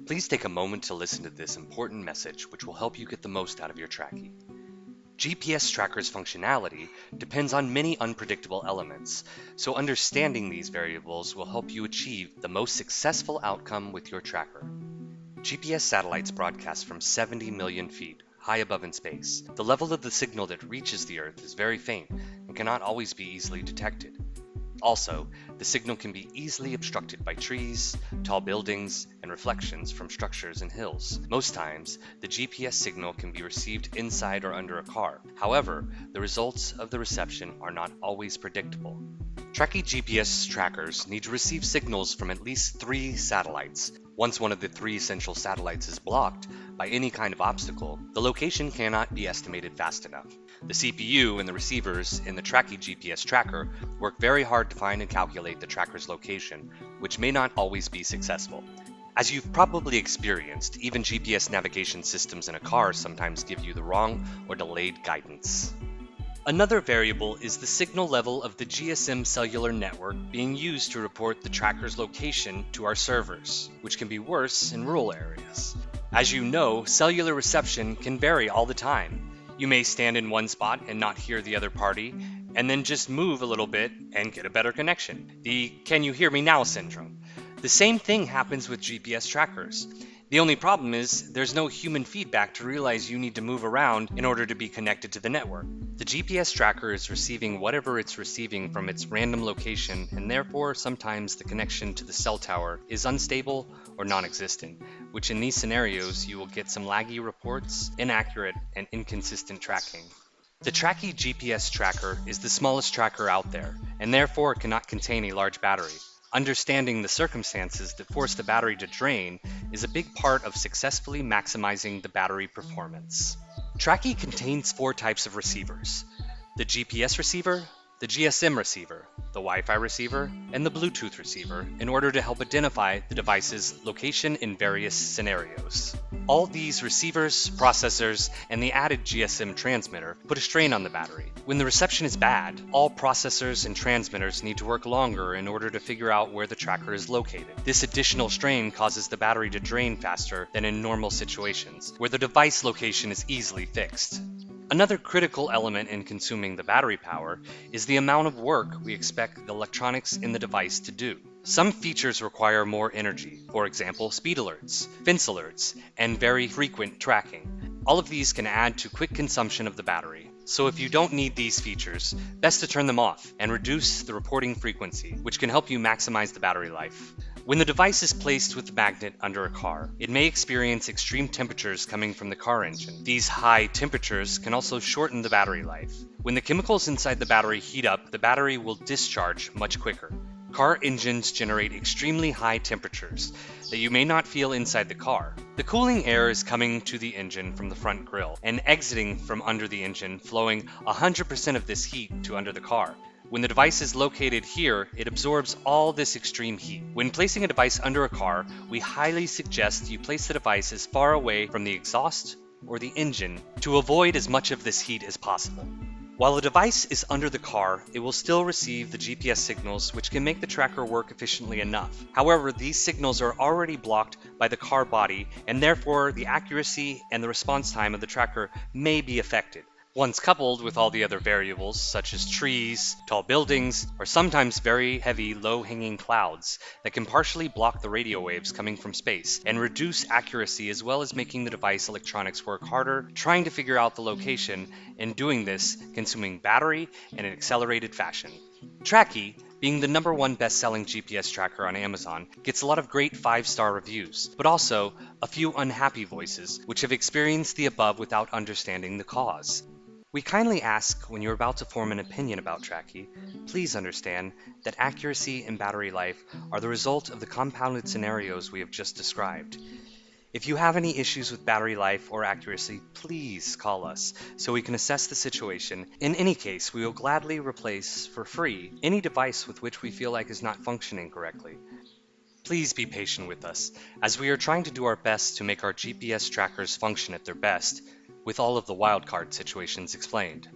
Please take a moment to listen to this important message which will help you get the most out of your Tracki. GPS tracker's functionality depends on many unpredictable elements, so understanding these variables will help you achieve the most successful outcome with your tracker. GPS satellites broadcast from 70 million feet, high above in space. The level of the signal that reaches the Earth is very faint and cannot always be easily detected. Also, the signal can be easily obstructed by trees, tall buildings, and reflections from structures and hills. Most times, the GPS signal can be received inside or under a car. However, the results of the reception are not always predictable. Tracki GPS trackers need to receive signals from at least 3 satellites. Once one of the 3 essential satellites is blocked by any kind of obstacle, the location cannot be estimated fast enough. The CPU and the receivers in the Tracki GPS tracker work very hard to find and calculate the tracker's location, which may not always be successful. As you've probably experienced, even GPS navigation systems in a car sometimes give you the wrong or delayed guidance. Another variable is the signal level of the GSM cellular network being used to report the tracker's location to our servers, which can be worse in rural areas. As you know, cellular reception can vary all the time. You may stand in one spot and not hear the other party, and then just move a little bit and get a better connection. The "can you hear me now" syndrome. The same thing happens with GPS trackers. The only problem is there's no human feedback to realize you need to move around in order to be connected to the network. The GPS tracker is receiving whatever it's receiving from its random location, and therefore sometimes the connection to the cell tower is unstable or non-existent, which in these scenarios you will get some laggy reports, inaccurate, and inconsistent tracking. The Tracki GPS tracker is the smallest tracker out there, and therefore cannot contain a large battery. Understanding the circumstances that force the battery to drain is a big part of successfully maximizing the battery performance. Tracki contains 4 types of receivers: the GPS receiver, the GSM receiver, the Wi-Fi receiver, and the Bluetooth receiver in order to help identify the device's location in various scenarios. All these receivers, processors, and the added GSM transmitter put a strain on the battery. When the reception is bad, all processors and transmitters need to work longer in order to figure out where the tracker is located. This additional strain causes the battery to drain faster than in normal situations, where the device location is easily fixed. Another critical element in consuming the battery power is the amount of work we expect the electronics in the device to do. Some features require more energy, for example speed alerts, fence alerts, and very frequent tracking. All of these can add to quick consumption of the battery. So if you don't need these features, best to turn them off and reduce the reporting frequency, which can help you maximize the battery life. When the device is placed with the magnet under a car, it may experience extreme temperatures coming from the car engine. These high temperatures can also shorten the battery life. When the chemicals inside the battery heat up, the battery will discharge much quicker. Car engines generate extremely high temperatures that you may not feel inside the car. The cooling air is coming to the engine from the front grille and exiting from under the engine, flowing 100% of this heat to under the car. When the device is located here, it absorbs all this extreme heat. When placing a device under a car, we highly suggest you place the device as far away from the exhaust or the engine to avoid as much of this heat as possible. While the device is under the car, it will still receive the GPS signals, which can make the tracker work efficiently enough. However, these signals are already blocked by the car body, and therefore the accuracy and the response time of the tracker may be affected. Once coupled with all the other variables, such as trees, tall buildings, or sometimes very heavy low-hanging clouds that can partially block the radio waves coming from space and reduce accuracy, as well as making the device electronics work harder, trying to figure out the location, and doing this consuming battery in an accelerated fashion. Tracki, being the #1 best-selling GPS tracker on Amazon, gets a lot of great 5-star reviews, but also a few unhappy voices which have experienced the above without understanding the cause. We kindly ask, when you're about to form an opinion about Tracki, please understand that accuracy and battery life are the result of the compounded scenarios we have just described. If you have any issues with battery life or accuracy, please call us so we can assess the situation. In any case, we will gladly replace, for free, any device with which we feel like is not functioning correctly. Please be patient with us, as we are trying to do our best to make our GPS trackers function at their best, with all of the wildcard situations explained.